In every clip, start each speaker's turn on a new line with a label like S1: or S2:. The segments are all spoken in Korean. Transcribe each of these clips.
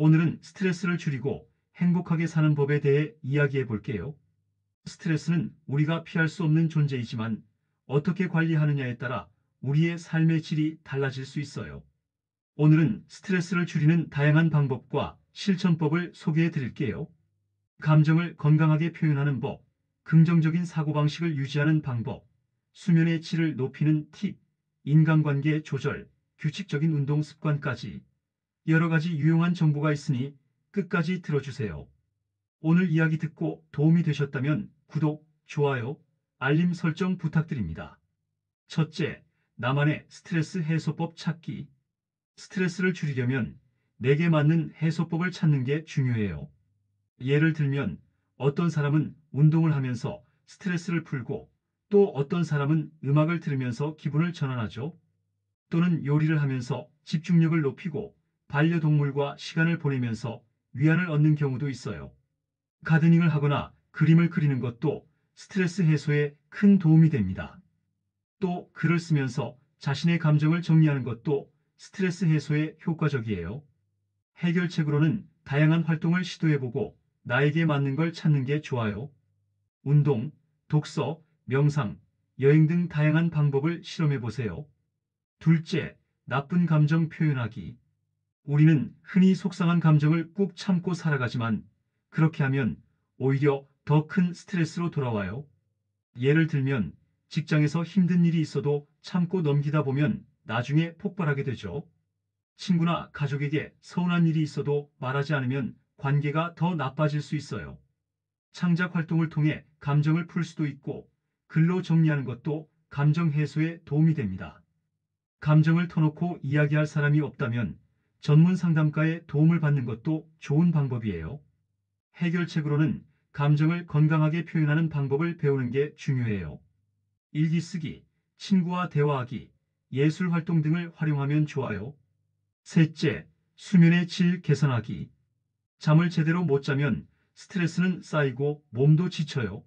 S1: 오늘은 스트레스를 줄이고 행복하게 사는 법에 대해 이야기해 볼게요. 스트레스는 우리가 피할 수 없는 존재이지만 어떻게 관리하느냐에 따라 우리의 삶의 질이 달라질 수 있어요. 오늘은 스트레스를 줄이는 다양한 방법과 실천법을 소개해 드릴게요. 감정을 건강하게 표현하는 법, 긍정적인 사고방식을 유지하는 방법, 수면의 질을 높이는 팁, 인간관계 조절, 규칙적인 운동 습관까지 여러 가지 유용한 정보가 있으니 끝까지 들어주세요. 오늘 이야기 듣고 도움이 되셨다면 구독, 좋아요, 알림 설정 부탁드립니다. 첫째, 나만의 스트레스 해소법 찾기. 스트레스를 줄이려면 내게 맞는 해소법을 찾는 게 중요해요. 예를 들면 어떤 사람은 운동을 하면서 스트레스를 풀고 또 어떤 사람은 음악을 들으면서 기분을 전환하죠. 또는 요리를 하면서 집중력을 높이고 반려동물과 시간을 보내면서 위안을 얻는 경우도 있어요. 가드닝을 하거나 그림을 그리는 것도 스트레스 해소에 큰 도움이 됩니다. 또 글을 쓰면서 자신의 감정을 정리하는 것도 스트레스 해소에 효과적이에요. 해결책으로는 다양한 활동을 시도해보고 나에게 맞는 걸 찾는 게 좋아요. 운동, 독서, 명상, 여행 등 다양한 방법을 실험해보세요. 둘째, 나쁜 감정 표현하기. 우리는 흔히 속상한 감정을 꾹 참고 살아가지만 그렇게 하면 오히려 더 큰 스트레스로 돌아와요. 예를 들면 직장에서 힘든 일이 있어도 참고 넘기다 보면 나중에 폭발하게 되죠. 친구나 가족에게 서운한 일이 있어도 말하지 않으면 관계가 더 나빠질 수 있어요. 창작 활동을 통해 감정을 풀 수도 있고 글로 정리하는 것도 감정 해소에 도움이 됩니다. 감정을 터놓고 이야기할 사람이 없다면 전문 상담가의 도움을 받는 것도 좋은 방법이에요. 해결책으로는 감정을 건강하게 표현하는 방법을 배우는 게 중요해요. 일기 쓰기, 친구와 대화하기, 예술 활동 등을 활용하면 좋아요. 셋째, 수면의 질 개선하기. 잠을 제대로 못 자면 스트레스는 쌓이고 몸도 지쳐요.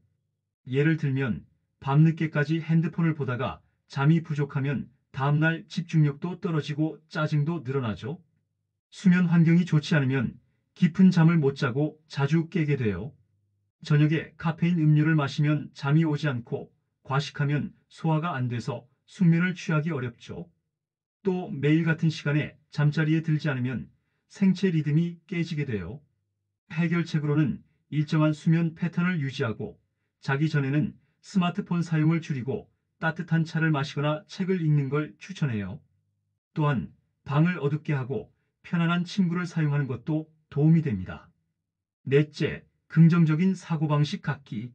S1: 예를 들면 밤늦게까지 핸드폰을 보다가 잠이 부족하면 다음날 집중력도 떨어지고 짜증도 늘어나죠. 수면 환경이 좋지 않으면 깊은 잠을 못 자고 자주 깨게 돼요. 저녁에 카페인 음료를 마시면 잠이 오지 않고 과식하면 소화가 안 돼서 숙면을 취하기 어렵죠. 또 매일 같은 시간에 잠자리에 들지 않으면 생체 리듬이 깨지게 돼요. 해결책으로는 일정한 수면 패턴을 유지하고 자기 전에는 스마트폰 사용을 줄이고 따뜻한 차를 마시거나 책을 읽는 걸 추천해요. 또한 방을 어둡게 하고 편안한 침구를 사용하는 것도 도움이 됩니다. 넷째, 긍정적인 사고방식 갖기.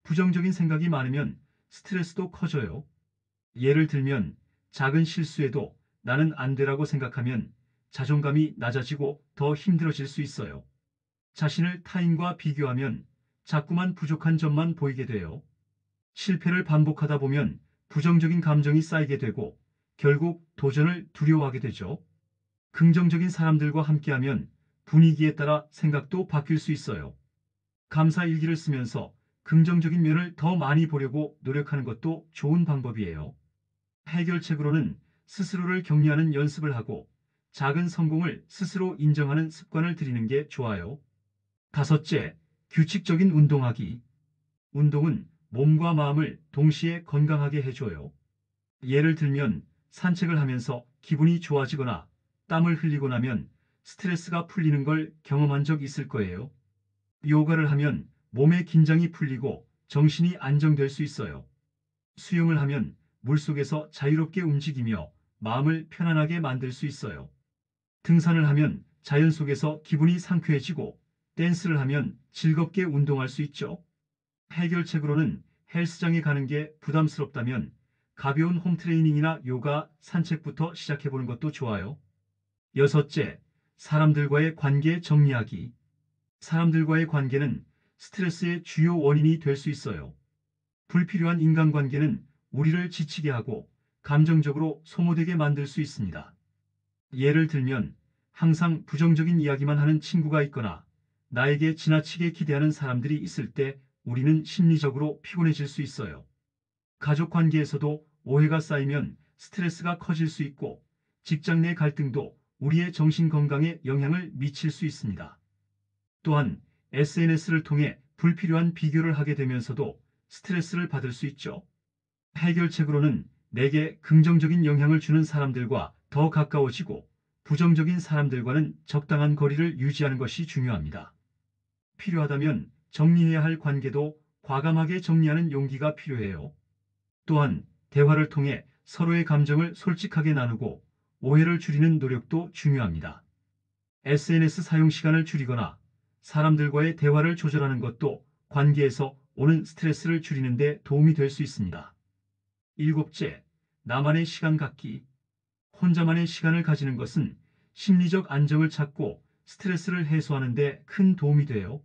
S1: 부정적인 생각이 많으면 스트레스도 커져요. 예를 들면 작은 실수에도 나는 안 되라고 생각하면 자존감이 낮아지고 더 힘들어질 수 있어요. 자신을 타인과 비교하면 자꾸만 부족한 점만 보이게 돼요. 실패를 반복하다 보면 부정적인 감정이 쌓이게 되고 결국 도전을 두려워하게 되죠. 긍정적인 사람들과 함께하면 분위기에 따라 생각도 바뀔 수 있어요. 감사 일기를 쓰면서 긍정적인 면을 더 많이 보려고 노력하는 것도 좋은 방법이에요. 해결책으로는 스스로를 격려하는 연습을 하고 작은 성공을 스스로 인정하는 습관을 들이는 게 좋아요. 다섯째, 규칙적인 운동하기. 운동은 몸과 마음을 동시에 건강하게 해줘요. 예를 들면 산책을 하면서 기분이 좋아지거나 땀을 흘리고 나면 스트레스가 풀리는 걸 경험한 적 있을 거예요. 요가를 하면 몸의 긴장이 풀리고 정신이 안정될 수 있어요. 수영을 하면 물속에서 자유롭게 움직이며 마음을 편안하게 만들 수 있어요. 등산을 하면 자연 속에서 기분이 상쾌해지고 댄스를 하면 즐겁게 운동할 수 있죠. 해결책으로는 헬스장에 가는 게 부담스럽다면 가벼운 홈트레이닝이나 요가, 산책부터 시작해보는 것도 좋아요. 여섯째, 사람들과의 관계 정리하기. 사람들과의 관계는 스트레스의 주요 원인이 될 수 있어요. 불필요한 인간관계는 우리를 지치게 하고 감정적으로 소모되게 만들 수 있습니다. 예를 들면 항상 부정적인 이야기만 하는 친구가 있거나 나에게 지나치게 기대하는 사람들이 있을 때 우리는 심리적으로 피곤해질 수 있어요. 가족 관계에서도 오해가 쌓이면 스트레스가 커질 수 있고 직장 내 갈등도 우리의 정신 건강에 영향을 미칠 수 있습니다. 또한 SNS를 통해 불필요한 비교를 하게 되면서도 스트레스를 받을 수 있죠. 해결책으로는 내게 긍정적인 영향을 주는 사람들과 더 가까워지고 부정적인 사람들과는 적당한 거리를 유지하는 것이 중요합니다. 필요하다면 정리해야 할 관계도 과감하게 정리하는 용기가 필요해요. 또한 대화를 통해 서로의 감정을 솔직하게 나누고 오해를 줄이는 노력도 중요합니다. SNS 사용 시간을 줄이거나 사람들과의 대화를 조절하는 것도 관계에서 오는 스트레스를 줄이는 데 도움이 될 수 있습니다. 일곱째, 나만의 시간 갖기. 혼자만의 시간을 가지는 것은 심리적 안정을 찾고 스트레스를 해소하는 데 큰 도움이 돼요.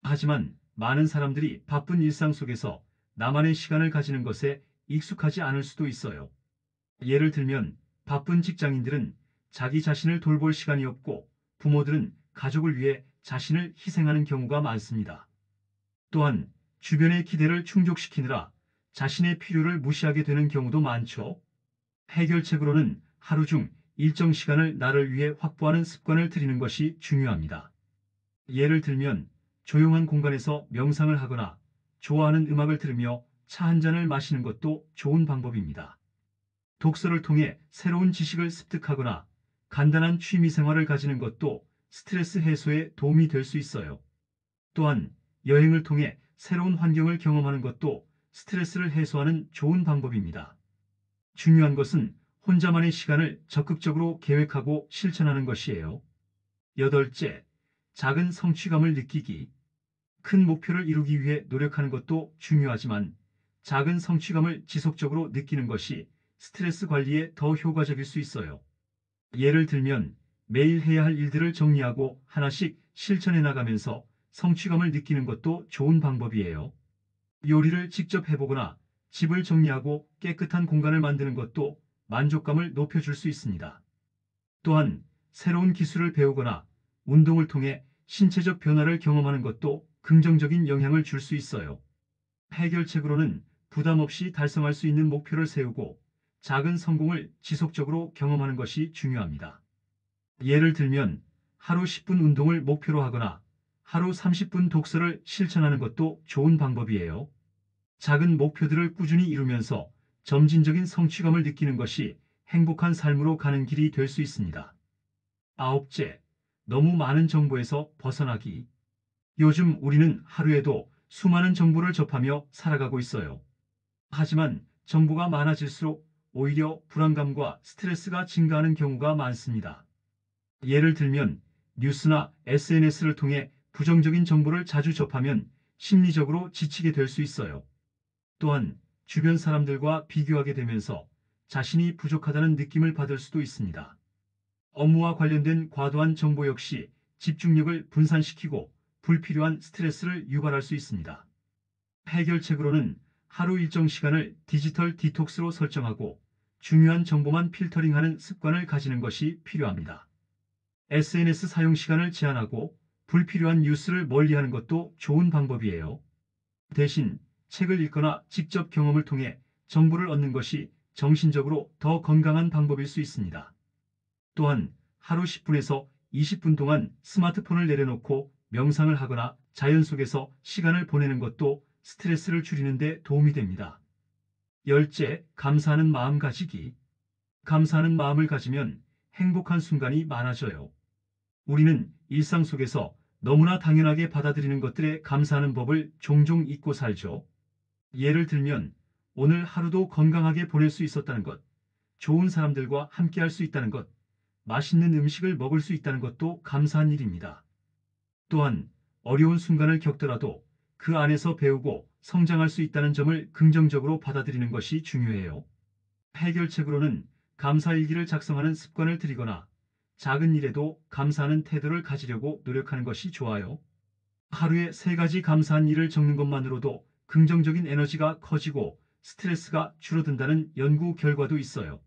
S1: 하지만 많은 사람들이 바쁜 일상 속에서 나만의 시간을 가지는 것에 익숙하지 않을 수도 있어요. 예를 들면 바쁜 직장인들은 자기 자신을 돌볼 시간이 없고 부모들은 가족을 위해 자신을 희생하는 경우가 많습니다. 또한 주변의 기대를 충족시키느라 자신의 필요를 무시하게 되는 경우도 많죠. 해결책으로는 하루 중 일정 시간을 나를 위해 확보하는 습관을 들이는 것이 중요합니다. 예를 들면 조용한 공간에서 명상을 하거나 좋아하는 음악을 들으며 차 한 잔을 마시는 것도 좋은 방법입니다. 독서를 통해 새로운 지식을 습득하거나 간단한 취미 생활을 가지는 것도 스트레스 해소에 도움이 될 수 있어요. 또한 여행을 통해 새로운 환경을 경험하는 것도 스트레스를 해소하는 좋은 방법입니다. 중요한 것은 혼자만의 시간을 적극적으로 계획하고 실천하는 것이에요. 여덟째, 작은 성취감을 느끼기. 큰 목표를 이루기 위해 노력하는 것도 중요하지만 작은 성취감을 지속적으로 느끼는 것이 스트레스 관리에 더 효과적일 수 있어요. 예를 들면 매일 해야 할 일들을 정리하고 하나씩 실천해 나가면서 성취감을 느끼는 것도 좋은 방법이에요. 요리를 직접 해보거나 집을 정리하고 깨끗한 공간을 만드는 것도 만족감을 높여줄 수 있습니다. 또한 새로운 기술을 배우거나 운동을 통해 신체적 변화를 경험하는 것도 긍정적인 영향을 줄 수 있어요. 해결책으로는 부담 없이 달성할 수 있는 목표를 세우고 작은 성공을 지속적으로 경험하는 것이 중요합니다. 예를 들면 하루 10분 운동을 목표로 하거나 하루 30분 독서를 실천하는 것도 좋은 방법이에요. 작은 목표들을 꾸준히 이루면서 점진적인 성취감을 느끼는 것이 행복한 삶으로 가는 길이 될 수 있습니다. 아홉째, 너무 많은 정보에서 벗어나기. 요즘 우리는 하루에도 수많은 정보를 접하며 살아가고 있어요. 하지만 정보가 많아질수록 오히려 불안감과 스트레스가 증가하는 경우가 많습니다. 예를 들면 뉴스나 SNS를 통해 부정적인 정보를 자주 접하면 심리적으로 지치게 될 수 있어요. 또한 주변 사람들과 비교하게 되면서 자신이 부족하다는 느낌을 받을 수도 있습니다. 업무와 관련된 과도한 정보 역시 집중력을 분산시키고 불필요한 스트레스를 유발할 수 있습니다. 해결책으로는 하루 일정 시간을 디지털 디톡스로 설정하고 중요한 정보만 필터링하는 습관을 가지는 것이 필요합니다. SNS 사용 시간을 제한하고 불필요한 뉴스를 멀리하는 것도 좋은 방법이에요. 대신 책을 읽거나 직접 경험을 통해 정보를 얻는 것이 정신적으로 더 건강한 방법일 수 있습니다. 또한 하루 10분에서 20분 동안 스마트폰을 내려놓고 명상을 하거나 자연 속에서 시간을 보내는 것도 스트레스를 줄이는 데 도움이 됩니다. 열째, 감사하는 마음 가지기. 감사하는 마음을 가지면 행복한 순간이 많아져요. 우리는 일상 속에서 너무나 당연하게 받아들이는 것들에 감사하는 법을 종종 잊고 살죠. 예를 들면 오늘 하루도 건강하게 보낼 수 있었다는 것, 좋은 사람들과 함께할 수 있다는 것, 맛있는 음식을 먹을 수 있다는 것도 감사한 일입니다. 또한 어려운 순간을 겪더라도 그 안에서 배우고 성장할 수 있다는 점을 긍정적으로 받아들이는 것이 중요해요. 해결책으로는 감사일기를 작성하는 습관을 들이거나 작은 일에도 감사하는 태도를 가지려고 노력하는 것이 좋아요. 하루에 3가지 감사한 일을 적는 것만으로도 긍정적인 에너지가 커지고 스트레스가 줄어든다는 연구 결과도 있어요.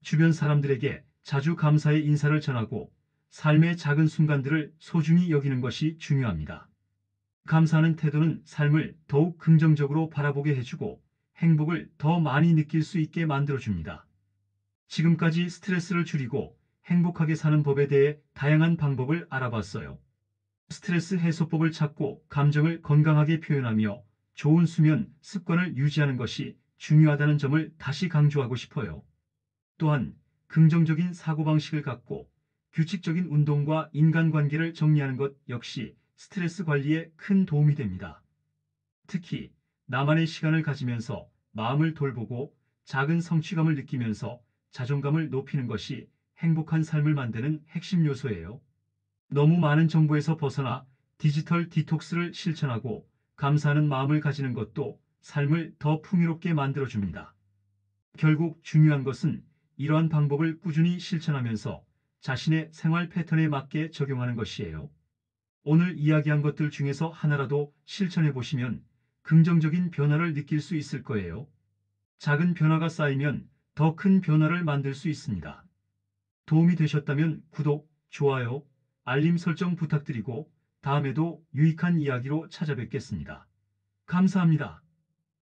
S1: 주변 사람들에게 자주 감사의 인사를 전하고 삶의 작은 순간들을 소중히 여기는 것이 중요합니다. 감사하는 태도는 삶을 더욱 긍정적으로 바라보게 해주고 행복을 더 많이 느낄 수 있게 만들어줍니다. 지금까지 스트레스를 줄이고 행복하게 사는 법에 대해 다양한 방법을 알아봤어요. 스트레스 해소법을 찾고 감정을 건강하게 표현하며 좋은 수면 습관을 유지하는 것이 중요하다는 점을 다시 강조하고 싶어요. 또한 긍정적인 사고방식을 갖고 규칙적인 운동과 인간관계를 정리하는 것 역시 스트레스 관리에 큰 도움이 됩니다. 특히 나만의 시간을 가지면서 마음을 돌보고 작은 성취감을 느끼면서 자존감을 높이는 것이 행복한 삶을 만드는 핵심 요소예요. 너무 많은 정보에서 벗어나 디지털 디톡스를 실천하고 감사하는 마음을 가지는 것도 삶을 더 풍요롭게 만들어줍니다. 결국 중요한 것은 이러한 방법을 꾸준히 실천하면서 자신의 생활 패턴에 맞게 적용하는 것이에요. 오늘 이야기한 것들 중에서 하나라도 실천해 보시면 긍정적인 변화를 느낄 수 있을 거예요. 작은 변화가 쌓이면 더 큰 변화를 만들 수 있습니다. 도움이 되셨다면 구독, 좋아요, 알림 설정 부탁드리고 다음에도 유익한 이야기로 찾아뵙겠습니다. 감사합니다.